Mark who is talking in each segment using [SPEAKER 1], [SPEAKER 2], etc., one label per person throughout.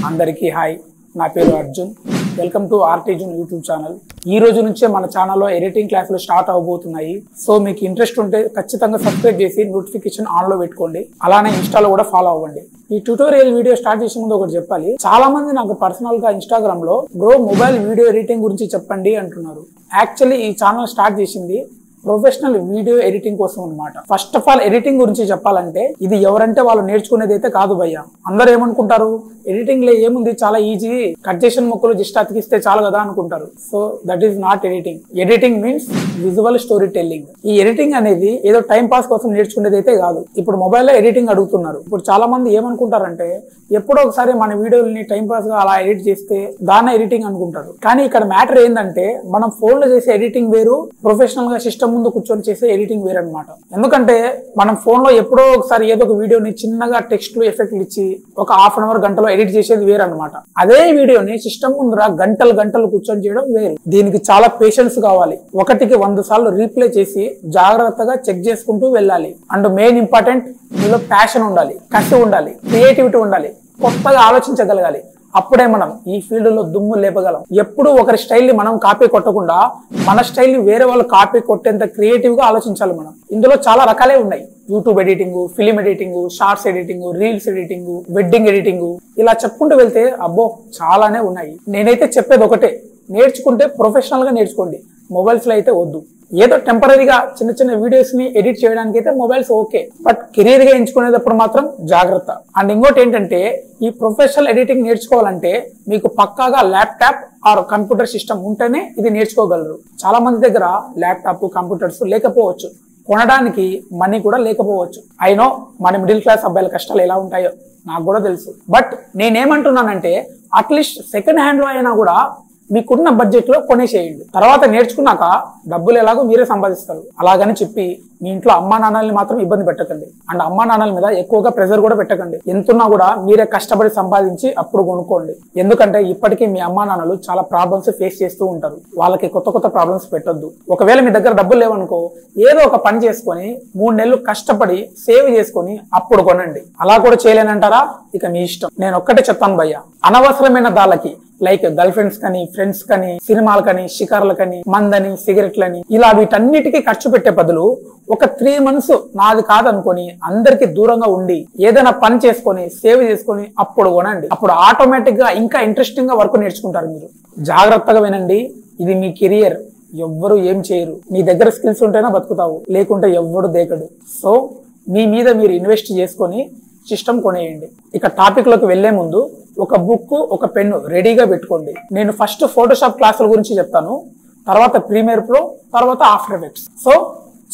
[SPEAKER 1] అందరికీ హాయ్, నా పేరు Arjun. Welcome to artisan YouTube channel. ఈ రోజు నుంచే మన ఛానల్లో ఎడిటింగ్ క్లాసులు స్టార్ట్ అవబోతున్నాయి. సో మీకు ఇంట్రెస్ట్ ఉంటే ఖచ్చితంగా సబ్స్క్రైబ్ చేసి నోటిఫికేషన్ ఆన్లో పెట్టుకోండి. అలానే ఇన్స్టాలో కూడా ఫాలో అవ్వండి. ఈ ట్యూటోరియల్ వీడియో స్టార్ట్ చేసే ముందు ఒకటి చెప్పాలి. చాలా మంది నాకు పర్సనల్ గా ఇన్స్టాగ్రామ్ లో బ్రో మొబైల్ వీడియో ఎడిటింగ్ గురించి చెప్పండి అంటున్నారు. యాక్చువల్లీ ఈ ఛానల్ స్టార్ట్ చేసింది ప్రొఫెషనల్ వీడియో ఎడిటింగ్ కోసం అన్నమాట. ఫస్ట్ ఆఫ్ ఆల్ ఎడిటింగ్ గురించి చెప్పాలంటే ఇది ఎవరంటే వాళ్ళు నేర్చుకునేది అయితే కాదు భయ్య. అందరూ ఏమనుకుంటారు, ఎడిటింగ్ లో ఏముంది, చాలా ఈజీ, కట్ చేసిన ముక్కలు జస్ట్ అతికిస్తే చాలు కదా అనుకుంటారు. So that is not editing. Editing means visual story telling. ఈ ఎడిటింగ్ అనేది ఏదో టైం పాస్ కోసం నేర్చుకునేది అయితే కాదు. ఇప్పుడు మొబైల్లో ఎడిటింగ్ అడుగుతున్నారు. ఇప్పుడు చాలా మంది ఏమనుకుంటారంటే ఎప్పుడో ఒకసారి మన వీడియోని టైం పాస్ గా అలా ఎడిట్ చేస్తే దాన్ని ఎడిటింగ్ అనుకుంటారు. కానీ ఇక్కడ మ్యాటర్ ఏంటంటే మనం ఫోన్ లో చేసే ఎడిటింగ్ వేరు, ప్రొఫెషనల్ గా సిస్టమ్ ముందు కూర్చొని చేసే ఎడిటింగ్ వేరు అనమాట. ఎందుకంటే మనం ఫోన్ లో ఎప్పుడో ఒకసారి ఏదో ఒక వీడియోని చిన్నగా టెక్స్ట్లు ఎఫెక్ట్లు ఇచ్చి ఒక హాఫ్ అన్ అవర్ గంటలో ఎడిట్ చేసేది వేరు అనమాట. అదే వీడియోని సిస్టమ్ ముందర గంటలు కూర్చొని చేయడం వేరు. దీనికి చాలా పేషెన్స్ కావాలి. ఒకటికి 100 సార్లు రీప్లే చేసి జాగ్రత్తగా చెక్ చేసుకుంటూ వెళ్ళాలి. అండ్ మెయిన్ ఇంపార్టెంట్, మీలో ప్యాషన్ ఉండాలి, కసి ఉండాలి, క్రియేటివిటీ ఉండాలి, కొత్తగా ఆలోచించగలగాలి. అప్పుడే మనం ఈ ఫీల్డ్ లో దుమ్ము లేపగలం. ఎప్పుడు ఒకరి స్టైల్ ని మనం కాపీ కొట్టకుండా మన స్టైల్ ని వేరే వాళ్ళు కాపీ కొట్టేంత క్రియేటివ్ గా ఆలోచించాలి మనం. ఇందులో చాలా రకాలే ఉన్నాయి. YouTube editing, film editing, shorts editing, reels editing, wedding editing, ఇలా చెప్పుకుంటూ వెళ్తే అబ్బో చాలానే ఉన్నాయి. నేనైతే చెప్పేది ఒకటే, నేర్చుకుంటే ప్రొఫెషనల్ గా నేర్చుకోండి. మొబైల్స్ లో అయితే వద్దు. ఏదో టెంపరీగా చిన్న చిన్న వీడియోస్ ని ఎడిట్ చేయడానికి అయితే మొబైల్స్ ఓకే, బట్ కెరీర్ గా ఎంచుకునేటప్పుడు మాత్రం జాగ్రత్త. అండ్ ఇంకోటి ఏంటంటే, ఈ ప్రొఫెషనల్ ఎడిటింగ్ నేర్చుకోవాలంటే మీకు పక్కాగా ల్యాప్టాప్ ఆర్ కంప్యూటర్ సిస్టమ్ ఉంటేనే ఇది నేర్చుకోగలరు. చాలా మంది దగ్గర ల్యాప్టాప్, కంప్యూటర్స్ లేకపోవచ్చు, కొనడానికి మనీ కూడా లేకపోవచ్చు. అయినో మన మిడిల్ క్లాస్ అబ్బాయిల కష్టాలు ఎలా ఉంటాయో నాకు కూడా తెలుసు. బట్ నేనేమంటున్నానంటే అట్లీస్ట్ సెకండ్ హ్యాండ్ లో అయినా కూడా మీకున్న బడ్జెట్ లో కొనేసేయండి. తర్వాత నేర్చుకున్నాక డబ్బులు ఎలాగో మీరే సంపాదిస్తారు. అలాగని చెప్పి మీ ఇంట్లో అమ్మా నాన్నల్ని మాత్రం ఇబ్బంది పెట్టకండి. అండ్ అమ్మా నాన్నల మీద ఎక్కువగా ప్రెజర్ కూడా పెట్టకండి. ఎంతున్నా కూడా మీరే కష్టపడి సంపాదించి అప్పుడు కొనుక్కోండి. ఎందుకంటే ఇప్పటికీ మీ అమ్మా నాన్నలు చాలా ప్రాబ్లమ్స్ ఫేస్ చేస్తూ ఉంటారు. వాళ్ళకి కొత్త ప్రాబ్లమ్స్ పెట్టొద్దు. ఒకవేళ మీ దగ్గర డబ్బులు లేవనుకో, ఏదో ఒక పని చేసుకొని 3 నెలలు కష్టపడి సేవ్ చేసుకొని అప్పుడు కొనండి. అలా కూడా చేయలేనంటారా, ఇక మీ ఇష్టం. నేను ఒక్కటే చెప్తాను భయ్య, అనవసరమైన దాళ్ళకి లైక్ గర్ల్ ఫ్రెండ్స్ కని, ఫ్రెండ్స్ కని, సినిమాలకని, షికార్లకని, మందని, సిగరెట్లని, ఇలా వీటన్నిటికీ ఖర్చు పెట్టే బదులు ఒక 3 మంత్స్ నాది కాదనుకొని అందరికి దూరంగా ఉండి ఏదైనా పని చేసుకొని సేవ్ చేసుకొని అప్పుడు కొనండి. అప్పుడు ఆటోమేటిక్ గా ఇంకా ఇంట్రెస్టింగ్ గా వర్క్ నేర్చుకుంటారు మీరు. జాగ్రత్తగా వినండి, ఇది మీ కెరియర్. ఎవ్వరు ఏం చేయరు. నీ దగ్గర స్కిల్స్ ఉంటేనే బతుకుతావు, లేకుంటే ఎవ్వడు దేకడు. సో మీ మీద మీరు ఇన్వెస్ట్ చేసుకొని సిస్టమ్ కొనేయండి. ఇక టాపిక్ లోకి వెళ్లే ముందు ఒక బుక్, ఒక పెన్ను రెడీగా పెట్టుకోండి. నేను ఫస్ట్ ఫోటోషాప్ క్లాసుల గురించి చెప్తాను, తర్వాత ప్రీమియర్ ప్రో, తర్వాత ఆఫ్టర్ ఎఫెక్ట్స్. సో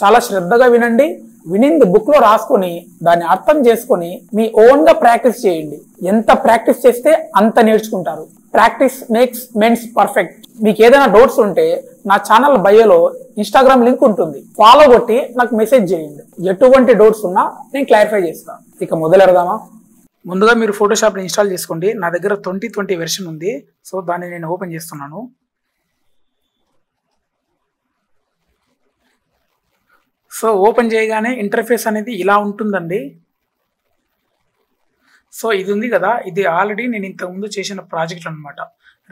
[SPEAKER 1] చాలా శ్రద్ధగా వినండి. వినింది బుక్ లో రాసుకొని దాన్ని అర్థం చేసుకొని మీ ఓన్ గా ప్రాక్టీస్ చేయండి. ఎంత ప్రాక్టీస్ చేస్తే అంత నేర్చుకుంటారు. Practice makes men's perfect. మీకు ఏదైనా డౌట్స్ ఉంటే నా ఛానల్ బయోలో ఇన్స్టాగ్రామ్ లింక్ ఉంటుంది, ఫాలో కొట్టి నాకు మెసేజ్ చేయండి. ఎటువంటి డౌట్స్ ఉన్నా నేను క్లారిఫై చేస్తాను. ఇక మొదలెడదామా? ముందుగా మీరు ఫోటోషాప్ ఇన్స్టాల్ చేసుకోండి. నా దగ్గర 2020 వెర్షన్ ఉంది. సో దాన్ని నేను ఓపెన్ చేస్తున్నాను. సో ఓపెన్ చేయగానే ఇంటర్ఫేస్ అనేది ఇలా ఉంటుందండి. సో ఇది ఉంది కదా, ఇది ఆల్రెడీ నేను ఇంతకుముందు చేసిన ప్రాజెక్ట్ అనమాట,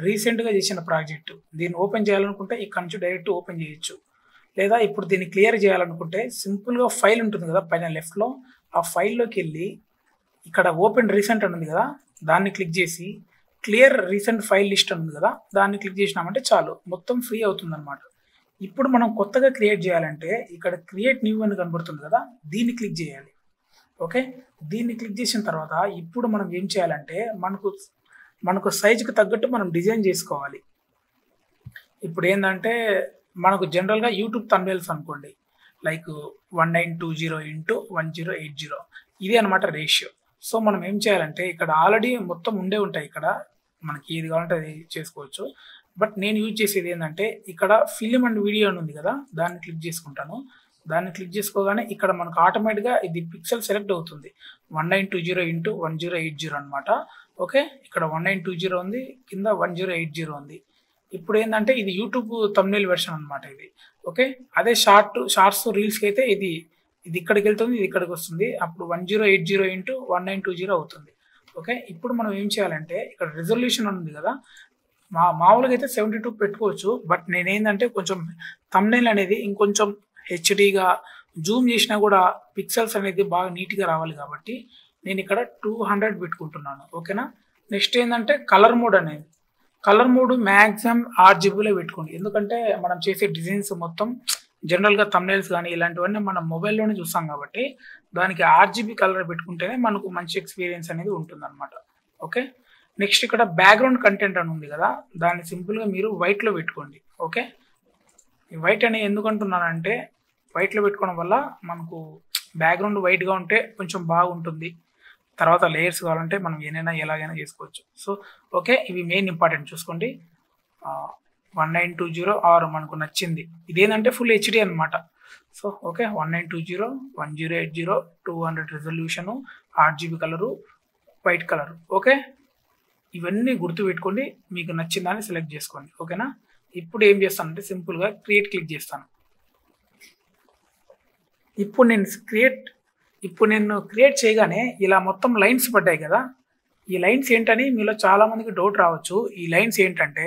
[SPEAKER 1] రీసెంట్గా చేసిన ప్రాజెక్ట్. దీన్ని ఓపెన్ చేయాలనుకుంటే ఇక్కడ నుంచి డైరెక్ట్ ఓపెన్ చేయొచ్చు, లేదా ఇప్పుడు దీన్ని క్లియర్ చేయాలనుకుంటే సింపుల్గా ఫైల్ ఉంటుంది కదా పైన లెఫ్ట్లో, ఆ ఫైల్లోకి వెళ్ళి ఇక్కడ ఓపెన్ రీసెంట్ అని ఉంది కదా, దాన్ని క్లిక్ చేసి క్లియర్ రీసెంట్ ఫైల్ లిస్ట్ అని ఉంది కదా, దాన్ని క్లిక్ చేసినామంటే చాలు, మొత్తం ఫ్రీ అవుతుంది అనమాట. ఇప్పుడు మనం కొత్తగా క్రియేట్ చేయాలంటే ఇక్కడ క్రియేట్ న్యూ అని కనబడుతుంది కదా, దీన్ని క్లిక్ చేయాలి. ఓకే, దీన్ని క్లిక్ చేసిన తర్వాత ఇప్పుడు మనం ఏం చేయాలంటే మనకు సైజుకి తగ్గట్టు మనం డిజైన్ చేసుకోవాలి. ఇప్పుడు ఏంటంటే మనకు జనరల్గా యూట్యూబ్ థంబ్నెయిల్స్ అనుకోండి, లైక్ 1920x1080 ఇది అనమాట రేషియో. సో మనం ఏం చేయాలంటే ఇక్కడ ఆల్రెడీ మొత్తం ఉండే ఉంటాయి, ఇక్కడ మనకి ఏది కావాలంటే అది చేసుకోవచ్చు. బట్ నేను యూజ్ చేసేది ఏంటంటే ఇక్కడ ఫిలిం అండ్ వీడియో అని ఉంది కదా, దాన్ని క్లిక్ చేసుకుంటాను. దాన్ని క్లిక్ చేసుకోగానే ఇక్కడ మనకు ఆటోమేటిక్గా ఇది పిక్సెల్ సెలెక్ట్ అవుతుంది. 1920x1080 అనమాట. ఓకే, ఇక్కడ 1920 ఉంది, కింద 1080 ఉంది. ఇప్పుడు ఏంటంటే ఇది యూట్యూబ్ థంబ్నెయిల్ వెర్షన్ అనమాట ఇది. ఓకే, అదే షార్ట్స్ రీల్స్కి అయితే ఇది ఇక్కడికి వెళ్తుంది, ఇది ఇక్కడికి వస్తుంది. అప్పుడు 1080x1920 అవుతుంది. ఓకే, ఇప్పుడు మనం ఏం చేయాలంటే ఇక్కడ రిజల్యూషన్ ఉంది కదా, మామూలుగా అయితే 72 పెట్టుకోవచ్చు. బట్ నేనేంటంటే కొంచెం థంబ్నెయిల్ అనేది ఇంకొంచెం హెచ్డీగా జూమ్ చేసినా కూడా పిక్సెల్స్ అనేది బాగా నీట్గా రావాలి కాబట్టి నేను ఇక్కడ 200 పెట్టుకుంటున్నాను. ఓకేనా. నెక్స్ట్ ఏంటంటే కలర్ మోడ్ అనేది, కలర్ మోడ్ మ్యాక్సిమం RGBలో పెట్టుకోండి. ఎందుకంటే మనం చేసే డిజైన్స్ మొత్తం జనరల్గా థంబ్నెయిల్స్ కానీ ఇలాంటివన్నీ మనం మొబైల్లోనే చూస్తాం కాబట్టి దానికి RGB కలర్ పెట్టుకుంటేనే మనకు మంచి ఎక్స్పీరియన్స్ అనేది ఉంటుందన్నమాట. ఓకే. నెక్స్ట్ ఇక్కడ బ్యాక్గ్రౌండ్ కంటెంట్ అని ఉంది కదా, దాన్ని సింపుల్గా మీరు వైట్లో పెట్టుకోండి. ఓకే, ఈ వైట్ అని ఎందుకు అంటున్నానంటే వైట్లో పెట్టుకోవడం వల్ల మనకు బ్యాక్గ్రౌండ్ వైట్గా ఉంటే కొంచెం బాగుంటుంది. తర్వాత లేయర్స్ కావాలంటే మనం ఏనైనా ఎలాగైనా చేసుకోవచ్చు. సో ఓకే, ఇవి మెయిన్ ఇంపార్టెంట్ చూసుకోండి. 1920 ఆర్ మనకు నచ్చింది ఇదేంటంటే ఫుల్ హెచ్డి అనమాట. So okay, 1920, 1080, 200 resolution, RGB colour, white colour. Okay, ఇవన్నీ గుర్తుపెట్టుకోండి, మీకు నచ్చిన దాన్ని సెలెక్ట్ చేసుకోండి. ఓకేనా. ఇప్పుడు ఏం చేస్తానంటే సింపుల్గా క్రియేట్ క్లిక్ చేస్తాను. ఇప్పుడు నేను క్రియేట్ చేయగానే ఇలా మొత్తం లైన్స్ పడ్డాయి కదా, ఈ లైన్స్ ఏంటని మీలో చాలామందికి డౌట్ రావచ్చు. ఈ లైన్స్ ఏంటంటే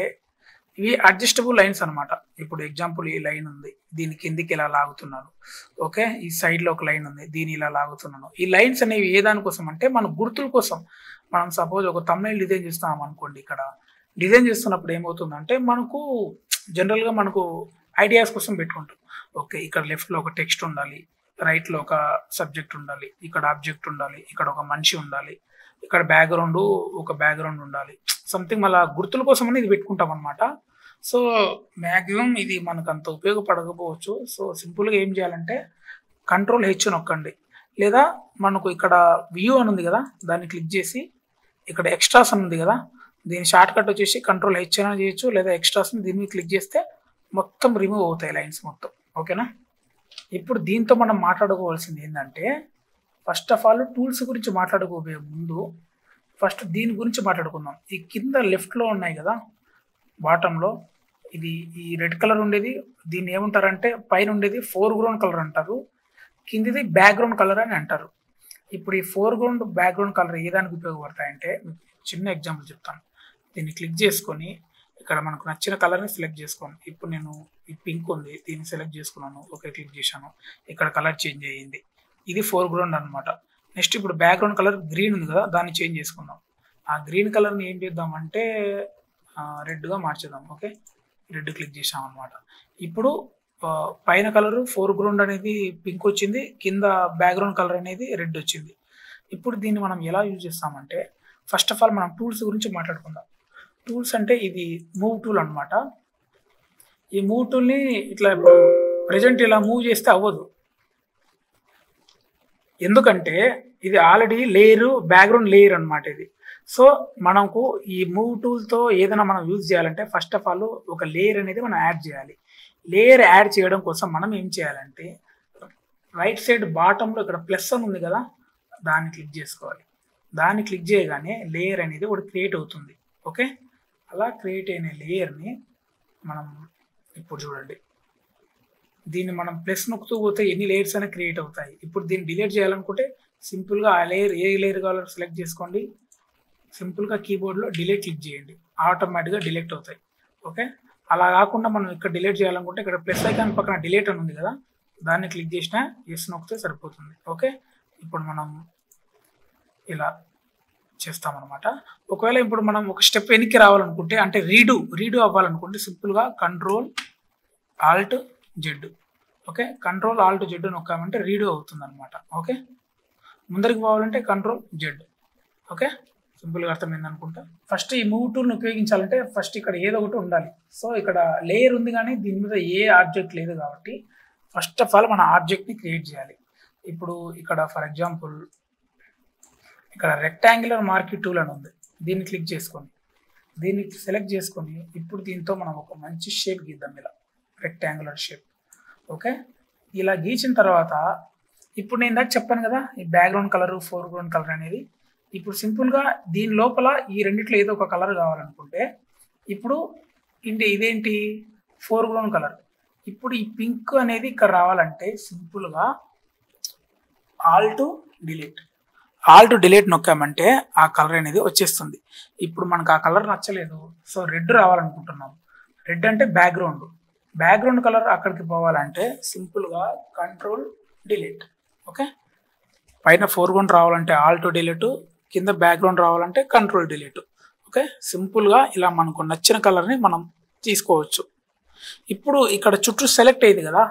[SPEAKER 1] ఇవి అడ్జస్టబుల్ లైన్స్ అనమాట. ఇప్పుడు ఎగ్జాంపుల్ ఈ లైన్ ఉంది, దీని కిందికి ఇలా లాగుతున్నాను. ఓకే, ఈ సైడ్లో ఒక లైన్ ఉంది, దీని ఇలా లాగుతున్నాను. ఈ లైన్స్ అనేవి ఏ దానికోసం అంటే మన గుర్తుల కోసం. మనం సపోజ్ ఒక థంబ్నెయిల్ డిజైన్ చేస్తాం అనుకోండి, ఇక్కడ డిజైన్ చేస్తున్నప్పుడు ఏమవుతుందంటే మనకు జనరల్గా మనకు ఐడియాస్ కోసం పెట్టుకుంటాం. ఓకే, ఇక్కడ లెఫ్ట్లో ఒక టెక్స్ట్ ఉండాలి, రైట్లో ఒక సబ్జెక్ట్ ఉండాలి, ఇక్కడ ఆబ్జెక్ట్ ఉండాలి, ఇక్కడ ఒక మనిషి ఉండాలి, ఇక్కడ ఒక బ్యాక్గ్రౌండ్ ఉండాలి, సంథింగ్ మళ్ళీ గుర్తుల కోసం అని ఇది పెట్టుకుంటాం అనమాట. సో మ్యాక్సిమం ఇది మనకు అంత ఉపయోగపడకపోవచ్చు. సో సింపుల్గా ఏం చేయాలంటే Ctrl+H నొక్కండి, లేదా మనకు ఇక్కడ వ్యూ అని ఉంది కదా, దాన్ని క్లిక్ చేసి ఇక్కడ ఎక్స్ట్రాస్ అని ఉంది కదా, దీని షార్ట్ కట్ వచ్చేసి Ctrl+H అయినా చేయొచ్చు, లేదా ఎక్స్ట్రాస్ని దీని మీద క్లిక్ చేస్తే మొత్తం రిమూవ్ అవుతాయి లైన్స్ మొత్తం. ఓకేనా. ఇప్పుడు దీంతో మనం మాట్లాడుకోవాల్సింది ఏంటంటే ఫస్ట్ ఆఫ్ ఆల్ టూల్స్ గురించి మాట్లాడుకోబోయే ముందు ఫస్ట్ దీని గురించి మాట్లాడుకుందాం. ఈ కింద లెఫ్ట్లో ఉన్నాయి కదా బాటంలో, ఇది ఈ రెడ్ కలర్ ఉండేది దీన్ని ఏమంటారంటే పైన ఉండేది ఫోర్గ్రౌండ్ కలర్ అంటారు, కిందిది బ్యాక్గ్రౌండ్ కలర్ అని అంటారు. ఇప్పుడు ఈ ఫోర్గ్రౌండ్ బ్యాక్గ్రౌండ్ కలర్ ఏ దానికి ఉపయోగపడతాయంటే చిన్న ఎగ్జాంపుల్ చెప్తాను. దీన్ని క్లిక్ చేసుకొని ఇక్కడ మనకు నచ్చిన కలర్ని సెలెక్ట్ చేసుకోండి. ఇప్పుడు నేను ఈ పింక్ ఉంది, దీన్ని సెలెక్ట్ చేసుకున్నాను, ఓకే క్లిక్ చేశాను, ఇక్కడ కలర్ చేంజ్ అయ్యింది, ఇది ఫోర్గ్రౌండ్ అనమాట. నెక్స్ట్ ఇప్పుడు బ్యాక్గ్రౌండ్ కలర్ గ్రీన్ ఉంది కదా, దాన్ని చేంజ్ చేసుకుందాం. ఆ గ్రీన్ కలర్ని ఏం చేద్దామంటే రెడ్గా మార్చేద్దాం. ఓకే, రెడ్ క్లిక్ చేసాం అనమాట. ఇప్పుడు పైన కలరు ఫోర్గ్రౌండ్ అనేది పింక్ వచ్చింది, కింద బ్యాక్గ్రౌండ్ కలర్ అనేది రెడ్ వచ్చింది. ఇప్పుడు దీన్ని మనం ఎలా యూజ్ చేస్తామంటే ఫస్ట్ ఆఫ్ ఆల్ మనం టూల్స్ గురించి మాట్లాడుకుందాం. టూల్స్ అంటే ఇది మూవ్ టూల్ అనమాట. ఈ మూవ్ టూల్ని ఇట్లా ఇప్పుడు ప్రజెంట్ ఇలా మూవ్ చేస్తే అవ్వదు, ఎందుకంటే ఇది ఆల్రెడీ లేయరు బ్యాక్గ్రౌండ్ లేయర్ అనమాట ఇది. సో మనకు ఈ మూవ్ టూల్తో ఏదైనా మనం యూజ్ చేయాలంటే ఫస్ట్ ఆఫ్ ఆల్ ఒక లేయర్ అనేది మనం యాడ్ చేయాలి. లేయర్ యాడ్ చేయడం కోసం మనం ఏం చేయాలంటే రైట్ సైడ్ బాటంలో ఇక్కడ ప్లస్ అని ఉంది కదా, దాన్ని క్లిక్ చేసుకోవాలి. దాన్ని క్లిక్ చేయగానే లేయర్ అనేది ఒకటి క్రియేట్ అవుతుంది. ఓకే, అలా క్రియేట్ అయిన లేయర్ని మనం ఇప్పుడు చూడండి, దీన్ని మనం ప్లస్ నొక్కుతూ పోతే ఎన్ని లేయర్స్ అయినా క్రియేట్ అవుతాయి. ఇప్పుడు దీన్ని డిలీట్ చేయాలనుకుంటే సింపుల్గా ఆ లేయర్ ఏ లేయర్ కావాలో సెలెక్ట్ చేసుకోండి, సింపుల్గా కీబోర్డ్లో డిలీట్ క్లిక్ చేయండి, ఆటోమేటిక్గా డిలీట్ అవుతాయి. ఓకే, అలా కాకుండా మనం ఇక్కడ డిలీట్ చేయాలనుకుంటే ఇక్కడ ప్లస్ ఐకాన్ పక్కన డిలీట్ అని ఉంది కదా, దాన్ని క్లిక్ చేసినా ఎస్ నొక్కితే సరిపోతుంది. ఓకే, ఇప్పుడు మనం ఇలా చేస్తామన్నమాట. ఒకవేళ ఇప్పుడు మనం ఒక స్టెప్ వెనక్కి రావాలనుకుంటే అంటే రీడు అవ్వాలనుకుంటే సింపుల్గా Ctrl+Alt+Z. ఓకే, Ctrl+Alt+Z నొక్కామంటే రీడు అవుతుంది అనమాట. ఓకే, ముందరికి పోవాలంటే Ctrl+Z. ఓకే, సింపుల్గా అర్థమైంది అనుకుంటా. ఫస్ట్ ఈ మూవ్ టూల్ని ఉపయోగించాలంటే ఫస్ట్ ఇక్కడ ఏదో ఒకటి ఉండాలి. సో ఇక్కడ లేయర్ ఉంది కానీ దీని మీద ఏ ఆబ్జెక్ట్ లేదు కాబట్టి ఫస్ట్ ఆఫ్ ఆల్ మన ఆబ్జెక్ట్ని క్రియేట్ చేయాలి. ఇప్పుడు ఇక్కడ ఫర్ ఎగ్జాంపుల్ ఇక్కడ రెక్టాంగులర్ మార్క్యూ టూల్ అని ఉంది, దీన్ని క్లిక్ చేసుకోండి, దీన్ని సెలెక్ట్ చేసుకొని ఇప్పుడు దీంతో మనం ఒక మంచి షేప్ గీద్దాం, ఇలా రెక్టాంగులర్ షేప్. ఓకే, ఇలా గీచిన తర్వాత ఇప్పుడు నేను ఇందాక చెప్పాను కదా ఈ బ్యాక్గ్రౌండ్ కలరు ఫోర్గ్రౌండ్ కలర్ అనేది, ఇప్పుడు సింపుల్గా దీని లోపల ఈ రెండిట్లో ఏదో ఒక కలర్ కావాలనుకుంటే ఇప్పుడు ఇదేంటి ఫోర్గ్రౌండ్ కలర్. ఇప్పుడు ఈ పింక్ అనేది ఇక్కడ రావాలంటే సింపుల్గా Alt+Delete. ఆల్ట్ డిలీట్ నొక్కామంటే ఆ కలర్ అనేది వచ్చేస్తుంది. ఇప్పుడు మనకు ఆ కలర్ నచ్చలేదు, సో రెడ్ రావాలనుకుంటున్నాం. రెడ్ అంటే బ్యాక్గ్రౌండ్ కలర్ అక్కడికి పోవాలంటే సింపుల్గా కంట్రోల్ డిలీట్. ఓకే, పైన ఫోర్గ్రౌండ్ రావాలంటే ఆల్ట్ డిలీట్, కింద బ్యాక్గ్రౌండ్ రావాలంటే కంట్రోల్ డిలీట్. ఓకే, సింపుల్గా ఇలా మనకు నచ్చిన కలర్ని మనం తీసుకోవచ్చు. ఇప్పుడు ఇక్కడ చుట్టూ సెలెక్ట్ అయ్యింది కదా,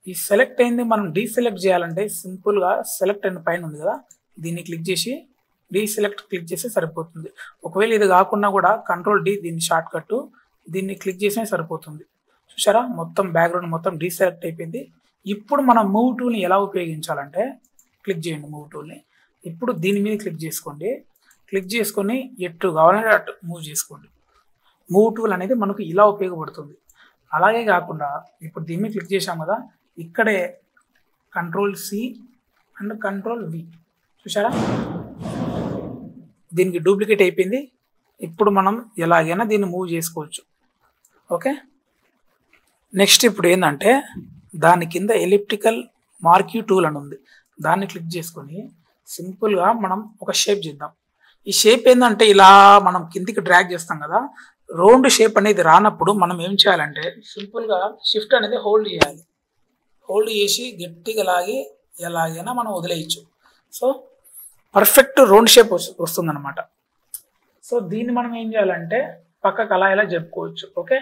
[SPEAKER 1] ఈ సెలెక్ట్ అయింది మనం డీసెలెక్ట్ చేయాలంటే సింపుల్గా సెలెక్ట్ అయిన పైన ఉంది కదా, దీన్ని క్లిక్ చేసి డీసెలెక్ట్ క్లిక్ చేస్తే సరిపోతుంది. ఒకవేళ ఇది కాకుండా కూడా కంట్రోల్ డి, దీన్ని షార్ట్ కట్, దీన్ని క్లిక్ చేసినా సరిపోతుంది. చూసారా, మొత్తం బ్యాక్గ్రౌండ్ మొత్తం డీసెలెక్ట్ అయిపోయింది. ఇప్పుడు మనం మూవ్ టూల్ని ఎలా ఉపయోగించాలంటే క్లిక్ చేయండి మూవ్ టూల్ని. ఇప్పుడు దీని మీద క్లిక్ చేసుకోండి, క్లిక్ చేసుకొని ఎటు కావాలంటే అటు మూవ్ చేసుకోండి. మూవ్ టూల్ అనేది మనకు ఇలా ఉపయోగపడుతుంది. అలాగే కాకుండా ఇప్పుడు దీని మీద క్లిక్ చేసాం కదా, ఇక్కడే control C and control V, చూసారా దీనికి డూప్లికేట్ అయిపోయింది. ఇప్పుడు మనం ఎలాగైనా దీన్ని మూవ్ చేసుకోవచ్చు. ఓకే, నెక్స్ట్ ఇప్పుడు ఏంటంటే దాని కింద ఎలిప్టికల్ మార్క్యూ టూల్ అని ఉంది, దాన్ని క్లిక్ చేసుకొని సింపుల్గా మనం ఒక షేప్ చేద్దాం. ఈ షేప్ ఏంటంటే ఇలా మనం కిందికి డ్రాగ్ చేస్తాం కదా, రౌండ్ షేప్ అనేది రానప్పుడు మనం ఏం చేయాలంటే సింపుల్గా షిఫ్ట్ అనేది హోల్డ్ చేయాలి. హోల్డ్ చేసి గట్టిగా లాగి ఎలాగైనా మనం వదిలేయచ్చు. సో పర్ఫెక్ట్ రౌండ్ షేప్ వస్తుందన్నమాట. సో దీన్ని మనం ఏం చేయాలంటే పక్కకు అలా ఇలా జరుపుకోవచ్చు. ఓకే,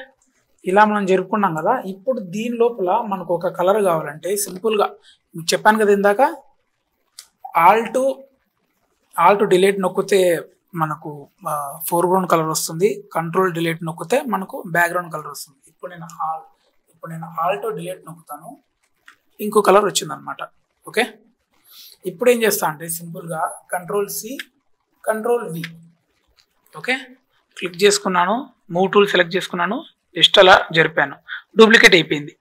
[SPEAKER 1] ఇలా మనం జరుపుకున్నాం కదా, ఇప్పుడు దీని లోపల మనకు ఒక కలర్ కావాలంటే సింపుల్గా మీకు చెప్పాను కదా ఇందాక, ఆల్ట్ డిలీట్ నొక్కితే మనకు ఫోర్గ్రౌండ్ కలర్ వస్తుంది, కంట్రోల్ డిలీట్ నొక్కితే మనకు బ్యాక్గ్రౌండ్ కలర్ వస్తుంది. ఇప్పుడు నేను ఆల్ట్ డిలీట్ నొక్కుతాను, ఇంకో కలర్ వచ్చిందనమాట. ఓకే, ఇప్పుడు ఏం చేస్తా అంటే సింపుల్గా control C control V. Okay, click చేసుకున్నాను, మూవ్ టూల్ సెలెక్ట్ చేసుకున్నాను, జస్ట్ అలా జరిపాను, డూప్లికేట్ అయిపోయింది.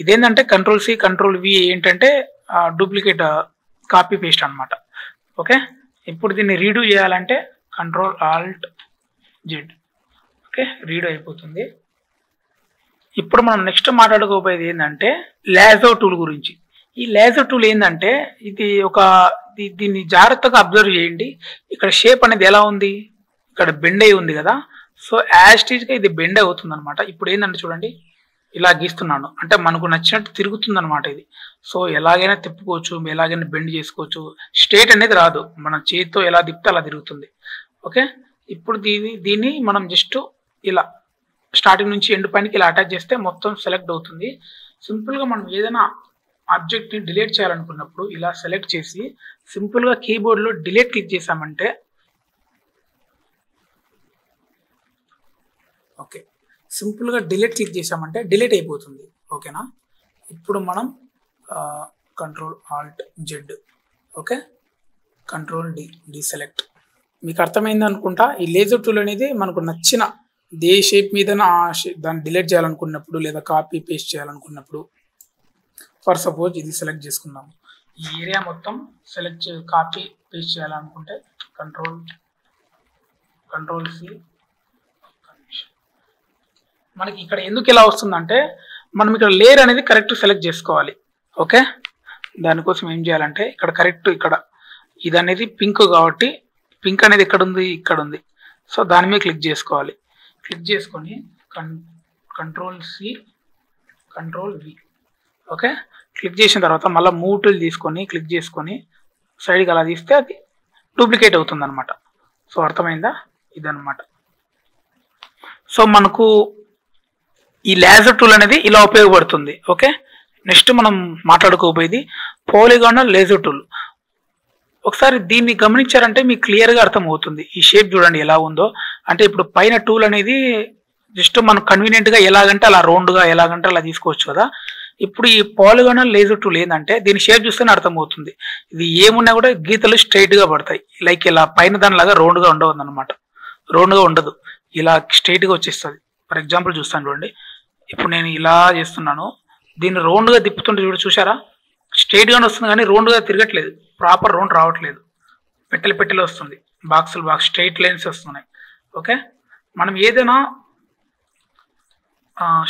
[SPEAKER 1] ఇదేంటంటే కంట్రోల్ సి కంట్రోల్ వి ఏంటంటే డూప్లికేట్ కాపీ పేస్ట్ అనమాట. ఓకే, ఇప్పుడు దీన్ని రీడూ చేయాలంటే control Alt Z. Okay, redo అయిపోతుంది. ఇప్పుడు మనం నెక్స్ట్ మాట్లాడుకోబోయేది ఏంటంటే లేజో టూల్ గురించి. ఈ లేజో టూల్ ఏంటంటే దీన్ని జాగ్రత్తగా అబ్జర్వ్ చేయండి. ఇక్కడ షేప్ అనేది ఎలా ఉంది, ఇక్కడ బెండ్ అయి ఉంది కదా, సో యాస్టీజ్గా ఇది బెండ్ అవుతుంది అనమాట. ఇప్పుడు ఏంటంటే చూడండి, ఇలా గీస్తున్నాను అంటే మనకు నచ్చినట్టు తిరుగుతుంది అనమాట ఇది. సో ఎలాగైనా తిప్పుకోవచ్చు, ఎలాగైనా బెండ్ చేసుకోవచ్చు, స్ట్రేట్ అనేది రాదు, మన చేతితో ఎలా తిప్పితే అలా తిరుగుతుంది. ఓకే, ఇప్పుడు దీన్ని మనం జస్ట్ ఇలా స్టార్టింగ్ నుంచి ఎండ్ పైనకి ఇలా అటాచ్ చేస్తే మొత్తం సెలెక్ట్ అవుతుంది. సింపుల్గా మనం ఏదైనా ఆబ్జెక్ట్ని డిలీట్ చేయాలనుకున్నప్పుడు ఇలా సెలెక్ట్ చేసి సింపుల్గా కీబోర్డ్లో డిలీట్ క్లిక్ చేసామంటే ఓకే, సింపుల్గా డిలీట్ క్లిక్ చేసామంటే డిలీట్ అయిపోతుంది. ఓకేనా, ఇప్పుడు మనం control Alt Z, okay, control deselect. మీకు అర్థమైంది అనుకుంటా. ఈ లేజర్ టూల్ అనేది మనకు నచ్చిన ఏ షేప్ మీద దాన్ని డిలీట్ చేయాలనుకున్నప్పుడు లేదా కాపీ పేస్ట్ చేయాలనుకున్నప్పుడు, ఫర్ సపోజ్ ఇది సెలెక్ట్ చేసుకున్నాము, ఈ ఏరియా మొత్తం కాపీ పేస్ట్ చేయాలనుకుంటే కంట్రోల్ సి. మనకి ఇక్కడ ఎందుకు ఇలా వస్తుందంటే మనం ఇక్కడ లేయర్ అనేది కరెక్ట్ సెలెక్ట్ చేసుకోవాలి. ఓకే, దానికోసం ఏం చేయాలంటే ఇక్కడ ఇది అనేది పింక్ కాబట్టి పింక్ అనేది ఎక్కడ ఉంది, ఇక్కడ ఉంది. సో దాని మీద క్లిక్ చేసుకోవాలి. క్లిక్ చేసుకొని control C control V. Okay, click చేసిన తర్వాత మళ్ళీ మూవ్ టూల్ తీసుకొని క్లిక్ చేసుకొని సైడ్కి అలా తీస్తే అది డూప్లికేట్ అవుతుంది అనమాట. సో అర్థమైందా, ఇదన్నమాట. సో మనకు ఈ లేజర్ టూల్ అనేది ఇలా ఉపయోగపడుతుంది. ఓకే, నెక్స్ట్ మనం మాట్లాడుకోబోయేది పాలిగానల్ లేజర్ టూల్. ఒకసారి దీన్ని గమనించారంటే మీకు క్లియర్గా అర్థమవుతుంది. ఈ షేప్ చూడండి ఎలా ఉందో, అంటే ఇప్పుడు పైన టూల్ అనేది జస్ట్ మనం కన్వీనియంట్గా ఎలాగంటే అలా రౌండ్గా ఎలాగంటే అలా తీసుకోవచ్చు కదా. ఇప్పుడు ఈ పాలిగానల్ లేజర్ టూల్ ఏంటంటే దీని షేప్ చూస్తేనే అర్థమవుతుంది. ఇది ఏమున్నా కూడా గీతలు స్ట్రైట్గా పడతాయి, లైక్ ఇలా పైన దానిలాగా రౌండ్గా ఉండవద్దు అనమాట. రౌండ్గా ఉండదు, ఇలా స్ట్రైట్గా వచ్చేస్తుంది. ఫర్ ఎగ్జాంపుల్ చూస్తాను చూడండి, ఇప్పుడు నేను ఇలా చేస్తున్నాను, దీన్ని రౌండ్గా తిప్పుతుంటే చూసారా, స్ట్రైట్గానే వస్తుంది కానీ రౌండ్గా తిరగట్లేదు, ప్రాపర్ రౌండ్ రావట్లేదు, పెట్టెలు వస్తుంది, బాక్స్ స్ట్రైట్ లైన్స్ వస్తున్నాయి. ఓకే, మనం ఏదైనా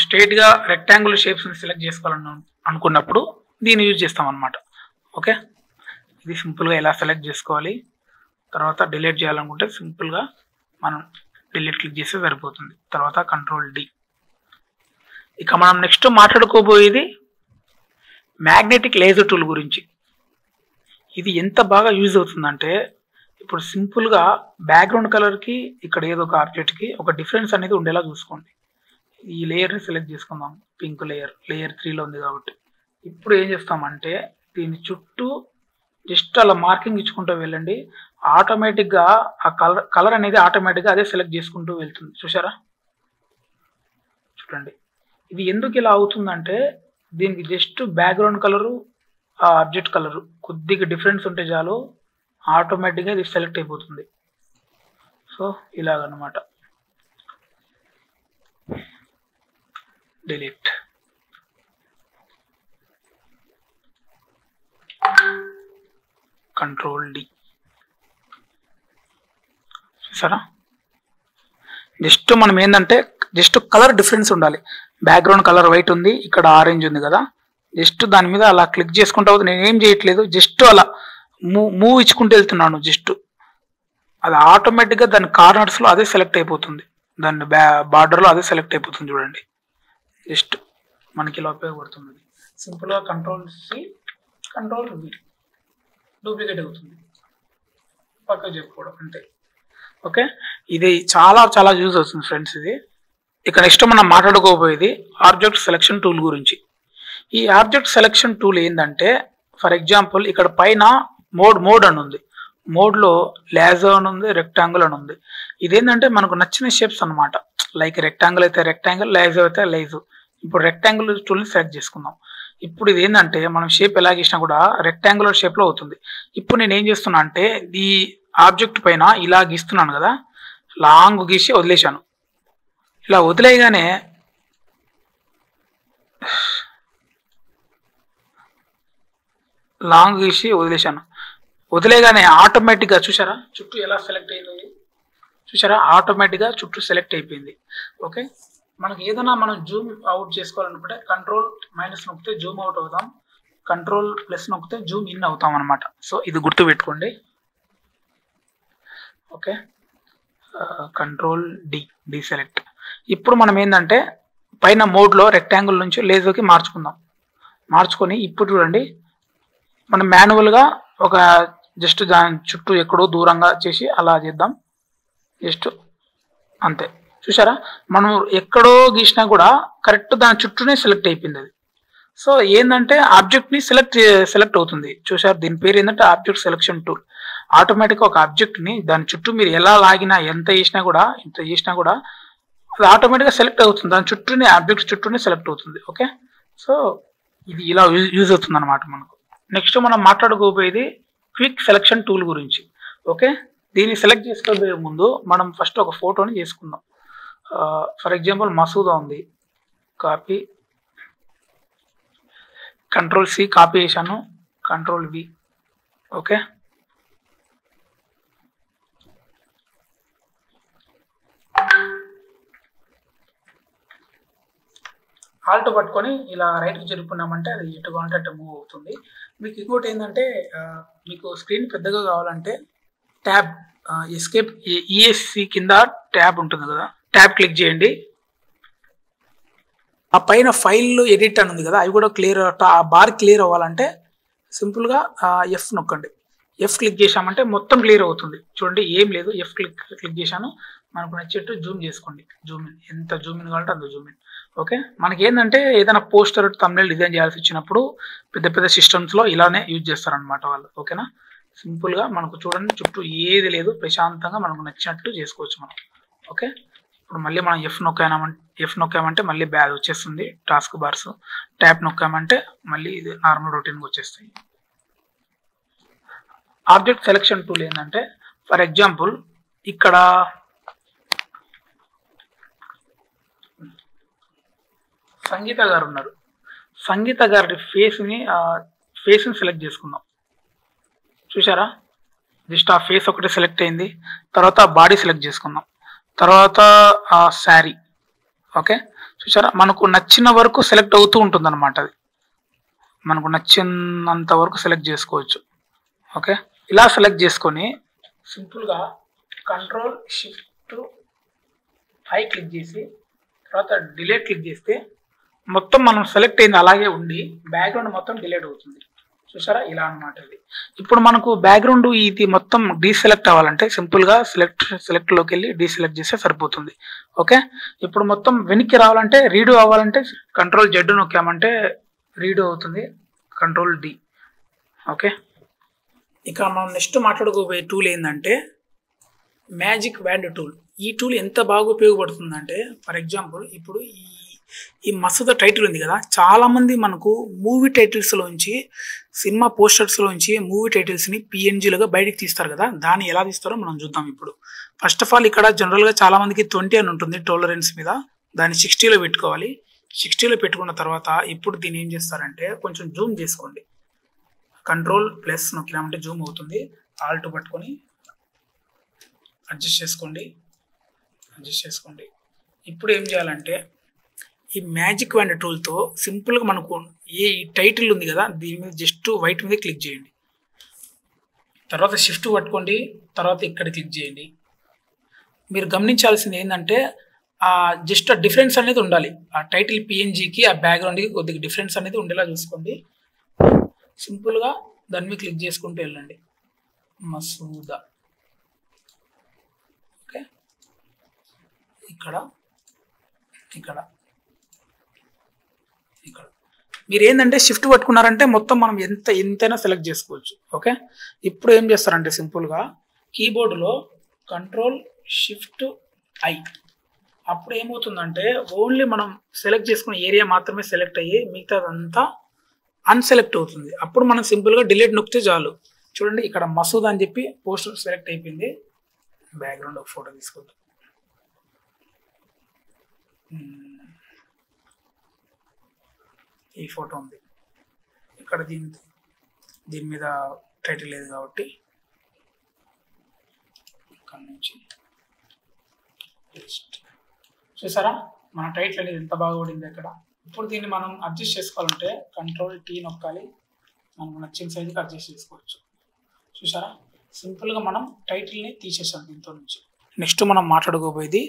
[SPEAKER 1] స్ట్రైట్గా రెక్టాంగులర్ షేప్స్ని సెలెక్ట్ చేసుకోవాలని అనుకున్నప్పుడు దీన్ని యూజ్ చేస్తాం అనమాట. ఓకే, ఇది సింపుల్గా ఎలా సెలెక్ట్ చేసుకోవాలి. తర్వాత డిలీట్ చేయాలనుకుంటే సింపుల్గా మనం డిలీట్ క్లిక్ చేస్తే సరిపోతుంది. తర్వాత కంట్రోల్ డి. ఇక మనం నెక్స్ట్ మాట్లాడుకోబోయేది మ్యాగ్నెటిక్ లేజర్ టూల్ గురించి. ఇది ఎంత బాగా యూజ్ అవుతుందంటే ఇప్పుడు సింపుల్గా బ్యాక్గ్రౌండ్ కలర్కి ఇక్కడ ఏదో ఒక ఆబ్జెక్ట్కి ఒక డిఫరెన్స్ అనేది ఉండేలా చూసుకోండి. ఈ లేయర్ని సెలెక్ట్ చేసుకుందాం. పింక్ లేయర్ 3లో ఉంది కాబట్టి ఇప్పుడు ఏం చేస్తామంటే దీని చుట్టూ జస్ట్ అలా మార్కింగ్ ఇచ్చుకుంటూ వెళ్ళండి. ఆటోమేటిక్గా ఆ కలర్ అనేది ఆటోమేటిక్గా అదే సెలెక్ట్ చేసుకుంటూ వెళ్తుంది. చూసారా? చూడండి, ఇది ఎందుకు ఇలా అవుతుందంటే దీనికి జస్ట్ బ్యాక్గ్రౌండ్ కలరు ఆ ఆబ్జెక్ట్ కలరు కొద్దిగా డిఫరెన్స్ ఉంటే చాలు ఆటోమేటిక్గా ఇది సెలెక్ట్ అయిపోతుంది. సో ఇలాగనమాట. డిలీట్. Control D. చూసారా? జస్ట్ మనం ఏంటంటే జస్ట్ కలర్ డిఫరెన్స్ ఉండాలి. బ్యాక్గ్రౌండ్ కలర్ వైట్ ఉంది, ఇక్కడ ఆరెంజ్ ఉంది కదా, జస్ట్ దాని మీద అలా క్లిక్ చేసుకుంటూ అవుతుంది. నేను ఏం చేయట్లేదు, జస్ట్ అలా మూవ్ ఇచ్చుకుంటూ వెళ్తున్నాను. జస్ట్ అది ఆటోమేటిక్గా దాని కార్నర్స్లో అదే సెలెక్ట్ అయిపోతుంది, దాని బార్డర్లో అదే సెలెక్ట్ అయిపోతుంది. చూడండి, జస్ట్ మనకి ఇలా ఉపయోగపడుతుంది. సింపుల్గా control C control V duplicate అవుతుంది, పక్కకు చెప్పుకోవడం అంతే. ఓకే, ఇది చాలా చాలా యూజ్ అవుతుంది ఫ్రెండ్స్ ఇది. ఇక నెక్స్ట్ మనం మాట్లాడుకోబోయేది ఆబ్జెక్ట్ సెలెక్షన్ టూల్ గురించి. ఈ ఆబ్జెక్ట్ సెలెక్షన్ టూల్ ఏంటంటే ఫర్ ఎగ్జాంపుల్ ఇక్కడ పైన మోడ్ అని ఉంది. మోడ్లో లేజో అని ఉంది, రెక్టాంగిల్ అని ఉంది. ఇదేంటంటే మనకు నచ్చిన షేప్స్ అనమాట. లైక్ రెక్టాంగిల్ అయితే రెక్టాంగిల్, లేజో అయితే లేజో. ఇప్పుడు రెక్టాంగిల్ టూల్ని సెలెక్ట్ చేసుకుందాం. ఇప్పుడు ఇది ఏంటంటే మనం షేప్ ఎలా గీసినా కూడా రెక్టాంగులర్ షేప్లో అవుతుంది. ఇప్పుడు నేను ఏం చేస్తున్నా అంటే ఈ ఆబ్జెక్ట్ పైన ఇలా గీస్తున్నాను కదా, లాంగ్ గీసి వదిలేశాను. ఇలా వదిలేయగానే లాంగ్ గీసి వదిలేగానే ఆటోమేటిక్గా చూసారా చుట్టూ ఎలా సెలెక్ట్ అయింది. చూసారా, ఆటోమేటిక్గా చుట్టూ సెలెక్ట్ అయిపోయింది. ఓకే, మనకి ఏదైనా మనం జూమ్ అవుట్ చేసుకోవాలనుకుంటే కంట్రోల్ మైనస్ నొక్కితే జూమ్ అవుట్ అవుతాం, కంట్రోల్ ప్లస్ నొక్కితే జూమ్ ఇన్ అవుతాం అనమాట. సో ఇది గుర్తు పెట్టుకోండి. Okay, control D select. ఇప్పుడు మనం ఏంటంటే పైన మోడ్లో రెక్టాంగిల్ నుంచి లేజోకి మార్చుకొని ఇప్పుడు చూడండి మనం మాన్యువల్గా ఒక జస్ట్ దాని చుట్టూ ఎక్కడో దూరంగా చేసి అలా చేద్దాం. జస్ట్ అంతే. చూసారా, మనం ఎక్కడో గీసినా కూడా కరెక్ట్ దాని చుట్టూనే సెలెక్ట్ అయిపోయింది అది. సో ఏంటంటే ఆబ్జెక్ట్ని సెలెక్ట్ అవుతుంది. చూసారు, దీని పేరు ఏంటంటే ఆబ్జెక్ట్ సెలెక్షన్ టూల్. ఆటోమేటిక్గా ఒక ఆబ్జెక్ట్ని దాని చుట్టూ మీరు ఎలా లాగినా ఎంత చేసినా కూడా అది ఆటోమేటిక్గా సెలెక్ట్ అవుతుంది, దాని చుట్టూనే ఆబ్జెక్ట్ చుట్టూనే సెలెక్ట్ అవుతుంది. ఓకే, సో ఇది ఇలా యూజ్ అవుతుంది అనమాట మనకు. నెక్స్ట్ మనం మాట్లాడుకోబోయేది క్విక్ సెలెక్షన్ టూల్ గురించి. ఓకే, దీన్ని సెలెక్ట్ చేసుకోబోయే ముందు మనం ఫస్ట్ ఒక ఫోటోని చేసుకుందాం. ఫర్ ఎగ్జాంపుల్ మసూదా ఉంది, కాపీ, కంట్రోల్ సి కాపీ చేశాను, కంట్రోల్ వి. ఓకే, ఆల్ట్ పట్టుకొని ఇలా రైట్కి జరుపుకున్నామంటే అది ఎటు కావాలంటే అటు మూవ్ అవుతుంది. మీకు ఇంకోటి ఏంటంటే మీకు స్క్రీన్ పెద్దగా కావాలంటే ట్యాబ్ ఎస్కేప్ ఈఎస్సి కింద ట్యాబ్ ఉంటుంది కదా, ట్యాబ్ క్లిక్ చేయండి. ఆ పైన ఫైల్ ఎడిట్ అని ఉంది కదా, అవి కూడా క్లియర్, ఆ బార్ క్లియర్ అవ్వాలంటే సింపుల్గా ఎఫ్ నొక్కండి. ఎఫ్ క్లిక్ చేసామంటే మొత్తం క్లియర్ అవుతుంది. చూడండి, ఏం లేదు, ఎఫ్ క్లిక్ చేశాను. మనకు నచ్చేట్టు జూమ్ చేసుకోండి. జూమ్ ఇన్, ఎంత జూమ్ ఇన్ కావాలంటే అంత జూమ్ ఇన్. ఓకే, మనకి ఏంటంటే ఏదైనా పోస్టర్ థంబ్నెయిల్ డిజైన్ చేయాల్సి వచ్చినప్పుడు పెద్ద పెద్ద సిస్టమ్స్లో ఇలానే యూజ్ చేస్తారనమాట వాళ్ళు. ఓకేనా, సింపుల్గా మనకు చూడండి చుట్టూ ఏది లేదు, ప్రశాంతంగా మనకు నచ్చినట్టు చేసుకోవచ్చు మనం. ఓకే, ఇప్పుడు మళ్ళీ మనం ఎఫ్ నొక్కామంటే మళ్ళీ బ్యాగ్ వచ్చేస్తుంది, టాస్క్ బార్స్. ట్యాప్ నొక్కామంటే మళ్ళీ ఇది నార్మల్ రొటీన్గా వచ్చేస్తాయి. ఆబ్జెక్ట్ సెలెక్షన్ టూల్ ఏంటంటే ఫర్ ఎగ్జాంపుల్ ఇక్కడ సంగీత గారు ఉన్నారు. సంగీత గారి ఫేస్ని సెలెక్ట్ చేసుకుందాం. చూసారా, జస్ట్ ఆ ఫేస్ ఒకటి సెలెక్ట్ అయింది. తర్వాత బాడీ సెలెక్ట్ చేసుకుందాం. తర్వాత శారీ. ఓకే, చూసారా, మనకు నచ్చిన వరకు సెలెక్ట్ అవుతూ ఉంటుంది అనమాట. అది మనకు నచ్చినంత వరకు సెలెక్ట్ చేసుకోవచ్చు. ఓకే, ఇలా సెలెక్ట్ చేసుకొని సింపుల్గా కంట్రోల్ షిఫ్ట్ ఐ క్లిక్ చేసి తర్వాత డిలీట్ క్లిక్ చేస్తే మొత్తం మనం సెలెక్ట్ అయింది అలాగే ఉండి బ్యాక్గ్రౌండ్ మొత్తం డిలీట్ అవుతుంది. చూసారా, ఇలా అన్నమాట ఇది. ఇప్పుడు మనకు బ్యాక్గ్రౌండ్ ఇది మొత్తం డీసెలెక్ట్ అవ్వాలంటే సింపుల్గా సెలెక్ట్లోకి వెళ్ళి డీసెలెక్ట్ చేస్తే సరిపోతుంది. ఓకే, ఇప్పుడు మొత్తం వెనక్కి రావాలంటే రీడో అవ్వాలంటే కంట్రోల్ జెడ్ నొక్కామంటే రీడో అవుతుంది, కంట్రోల్ డి. ఓకే, ఇక మనం నెక్స్ట్ మాట్లాడుకోబోయే టూల్ ఏంటంటే మ్యాజిక్ వ్యాండ్ టూల్. ఈ టూల్ ఎంత బాగా ఉపయోగపడుతుందంటే ఫర్ ఎగ్జాంపుల్ ఇప్పుడు ఈ మసూద టైటిల్ ఉంది కదా, చాలామంది మనకు మూవీ టైటిల్స్లోంచి సినిమా పోస్టర్స్లోంచి మూవీ టైటిల్స్ని పిఎన్జీలుగా బయటకు తీస్తారు కదా, దాన్ని ఎలా తీస్తారో మనం చూద్దాం ఇప్పుడు. ఫస్ట్ ఆఫ్ ఆల్ ఇక్కడ జనరల్గా చాలామందికి 20 అని ఉంటుంది టాలరెన్స్ మీద, దాన్ని 60లో పెట్టుకోవాలి. 60లో పెట్టుకున్న తర్వాత ఇప్పుడు దీన్ని ఏం చేస్తారంటే కొంచెం జూమ్ చేసుకోండి. కంట్రోల్ ప్లస్ నొక్కినామంటే జూమ్ అవుతుంది. ఆల్ట్ పట్టుకొని అడ్జస్ట్ చేసుకోండి. ఇప్పుడు ఏం చేయాలంటే ఈ మ్యాజిక్ వ్యాండ్ టూల్తో సింపుల్గా మనకు ఈ టైటిల్ ఉంది కదా దీని మీద జస్ట్ వైట్ మీద క్లిక్ చేయండి, తర్వాత షిఫ్ట్ పట్టుకోండి, తర్వాత ఇక్కడ క్లిక్ చేయండి. మీరు గమనించాల్సింది ఏంటంటే జస్ట్ ఆ డిఫరెన్స్ అనేది ఉండాలి, ఆ టైటిల్ పిఎన్జీకి ఆ బ్యాక్గ్రౌండ్కి కొద్దిగా డిఫరెన్స్ అనేది ఉండేలా చూసుకోండి. సింపుల్గా దాని మీద క్లిక్ చేసుకుంటూ వెళ్ళండి, మసూదా. ఓకే, ఇక్కడ మీరు ఏంటంటే షిఫ్ట్ పట్టుకున్నారంటే మొత్తం మనం ఎంతైనా సెలెక్ట్ చేసుకోవచ్చు. ఓకే, ఇప్పుడు ఏం చేస్తారంటే సింపుల్గా కీబోర్డులో కంట్రోల్ షిఫ్ట్ ఐ, అప్పుడు ఏమవుతుందంటే ఓన్లీ మనం సెలెక్ట్ చేసుకున్న ఏరియా మాత్రమే సెలెక్ట్ అయ్యి మిగతాదంతా అన్సెలెక్ట్ అవుతుంది. అప్పుడు మనం సింపుల్గా డిలీట్ నొక్కితే చాలు. చూడండి ఇక్కడ మసూద్ అని చెప్పి పోస్టర్ సెలెక్ట్ అయిపోయింది. బ్యాక్గ్రౌండ్ ఒక ఫోటో తీసుకుంటాం. ఈ ఫోటో ఉంది ఇక్కడ, దీని మీద టైటిల్ లేదు కాబట్టి ఇక్కడ నుంచి చూసారా మన టైటిల్ అనేది ఎంత బాగా పడింది ఇక్కడ. ఇప్పుడు దీన్ని మనం అడ్జస్ట్ చేసుకోవాలంటే కంట్రోల్ టీ నొక్కాలి, మనకు నచ్చిన సైజుకి అడ్జస్ట్ చేసుకోవచ్చు. చూసారా, సింపుల్గా మనం టైటిల్ని తీసేసాం దీంతో నుంచి. నెక్స్ట్ మనం మాట్లాడుకోబోయేది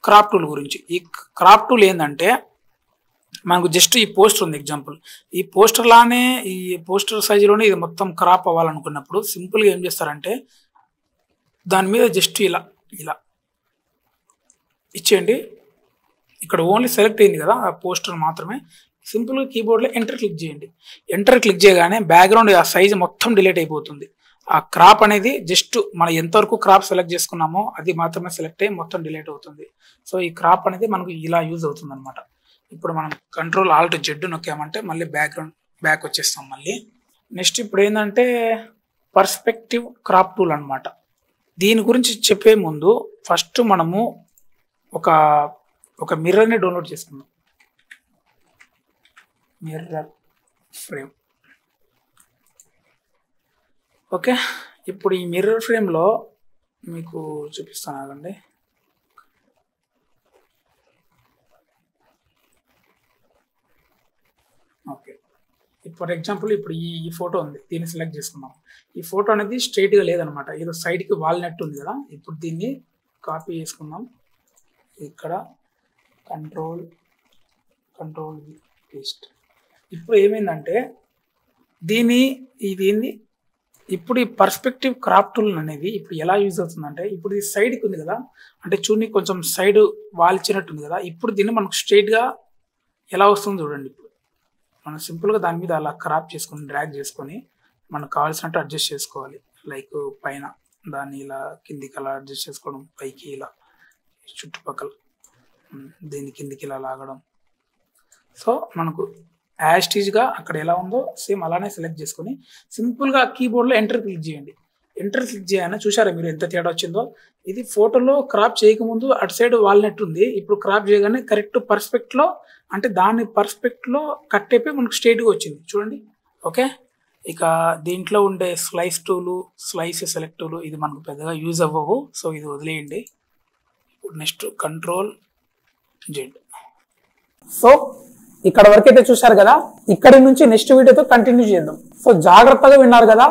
[SPEAKER 1] క్రాప్ టూల్ గురించి. ఈ క్రాప్ టూల్ ఏంటంటే మనకు జస్ట్ ఈ పోస్టర్ ఉంది ఎగ్జాంపుల్, ఈ పోస్టర్ లానే ఈ పోస్టర్ సైజులోనే ఇది మొత్తం క్రాప్ అవ్వాలనుకున్నప్పుడు సింపుల్గా ఏం చేస్తారంటే దాని మీద జస్ట్ ఇలా ఇచ్చేయండి. ఇక్కడ ఓన్లీ సెలెక్ట్ అయింది కదా ఆ పోస్టర్ మాత్రమే, సింపుల్గా కీబోర్డ్లో ఎంటర్ క్లిక్ చేయండి. ఎంటర్ క్లిక్ చేయగానే బ్యాక్గ్రౌండ్ ఆ సైజ్ మొత్తం డిలీట్ అయిపోతుంది. ఆ క్రాప్ అనేది జస్ట్ మనం ఎంతవరకు క్రాప్ సెలెక్ట్ చేసుకున్నామో అది మాత్రమే సెలెక్ట్ అయ్యి మొత్తం డిలీట్ అవుతుంది. సో ఈ క్రాప్ అనేది మనకు ఇలా యూజ్ అవుతుంది అనమాట. ఇప్పుడు మనం కంట్రోల్ ఆల్ట్ జెడ్ నొక్కామంటే మళ్ళీ బ్యాక్ వచ్చేస్తాం మళ్ళీ. నెక్స్ట్ ఇప్పుడు ఏంటంటే పర్స్పెక్టివ్ క్రాప్ టూల్ అనమాట. దీని గురించి చెప్పే ముందు ఫస్ట్ మనము ఒక మిర్రర్ని డౌన్లోడ్ చేసుకుందాం. Mirror frame. ఓకే, ఇప్పుడు ఈ మిర్రర్ ఫ్రేమ్లో మీకు చూపిస్తాను ఆగండి. ఓకే, ఫర్ ఎగ్జాంపుల్ ఇప్పుడు ఈ ఫోటో ఉంది, దీన్ని సెలెక్ట్ చేసుకున్నాం. ఈ ఫోటో అనేది స్ట్రైట్గా లేదనమాట, ఏదో సైడ్కి వాల్నెట్ ఉంది కదా. ఇప్పుడు దీన్ని కాపీ చేసుకుందాం. ఇక్కడ కంట్రోల్ పేస్ట్. ఇప్పుడు ఏమైందంటే ఇది ఏంది, ఇప్పుడు ఈ పర్స్పెక్టివ్ క్రాప్ టూల్ అనేది ఇప్పుడు ఎలా యూజ్ అవుతుందంటే ఇప్పుడు ఈ సైడ్కి ఉంది కదా, అంటే చూడండి కొంచెం సైడ్ వాల్చినట్టుంది కదా. ఇప్పుడు దీన్ని మనకు స్ట్రైట్గా ఎలా వస్తుందో చూడండి. ఇప్పుడు మనం సింపుల్గా దాని మీద అలా క్రాప్ చేసుకొని డ్రాగ్ చేసుకొని మనకు కావాల్సినట్టు అడ్జస్ట్ చేసుకోవాలి. లైక్ పైన దాన్ని ఇలా కిందికి అలా అడ్జస్ట్ చేసుకోవడం, పైకి ఇలా చుట్టుపక్కల దీన్ని కిందికి ఇలా లాగడం. సో మనకు యాస్టీజ్గా అక్కడ ఎలా ఉందో సేమ్ అలానే సెలెక్ట్ చేసుకొని సింపుల్గా కీబోర్డ్లో ఎంటర్ క్లిక్ చేయండి. ఎంటర్ క్లిక్ చేయగానే చూసారా మీరు ఎంత తేడా వచ్చిందో. ఇది ఫోటోలో క్రాప్ చేయకముందు అటు సైడ్ వాల్నెట్ ఉంది, ఇప్పుడు క్రాప్ చేయగానే కరెక్ట్ పర్స్పెక్ట్లో, అంటే దాని పర్స్పెక్ట్లో కట్ అయిపోయి మనకు స్ట్రైట్గా వచ్చింది చూడండి. ఓకే, ఇక దీంట్లో ఉండే slice tool, slice select tool ఇది మనకు పెద్దగా యూజ్ అవ్వవు, సో ఇది వదిలేయండి. Next control Z. సో ఇక్కడ వరకు అయితే చూశారు కదా, ఇక్కడి నుంచి నెక్స్ట్ వీడియోతో కంటిన్యూ చేద్దాం. సో జాగ్రత్తగా విన్నారు కదా,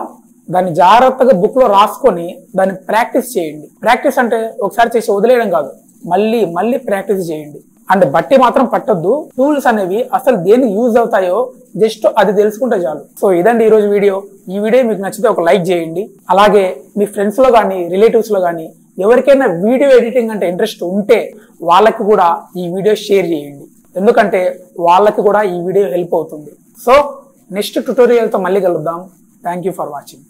[SPEAKER 1] దాన్ని జాగ్రత్తగా బుక్ లో రాసుకొని దాన్ని ప్రాక్టీస్ చేయండి. ప్రాక్టీస్ అంటే ఒకసారి చేసి వదిలేయడం కాదు, మళ్ళీ మళ్ళీ ప్రాక్టీస్ చేయండి. అండ్ బట్టి మాత్రం పట్టొద్దు. టూల్స్ అనేవి అసలు దేనికి యూజ్ అవుతాయో జస్ట్ అది తెలుసుకుంటే చాలు. సో ఇదండి ఈ రోజు వీడియో. ఈ వీడియో మీకు నచ్చితే ఒక లైక్ చేయండి. అలాగే మీ ఫ్రెండ్స్ లో కానీ రిలేటివ్స్ లో కానీ ఎవరికైనా వీడియో ఎడిటింగ్ అంటే ఇంట్రెస్ట్ ఉంటే వాళ్ళకి కూడా ఈ వీడియో షేర్ చేయండి, ఎందుకంటే వాళ్ళకి కూడా ఈ వీడియో హెల్ప్ అవుతుంది. సో నెక్స్ట్ ట్యుటోరియల్తో మళ్ళీ కలుద్దాం. Thank you for watching.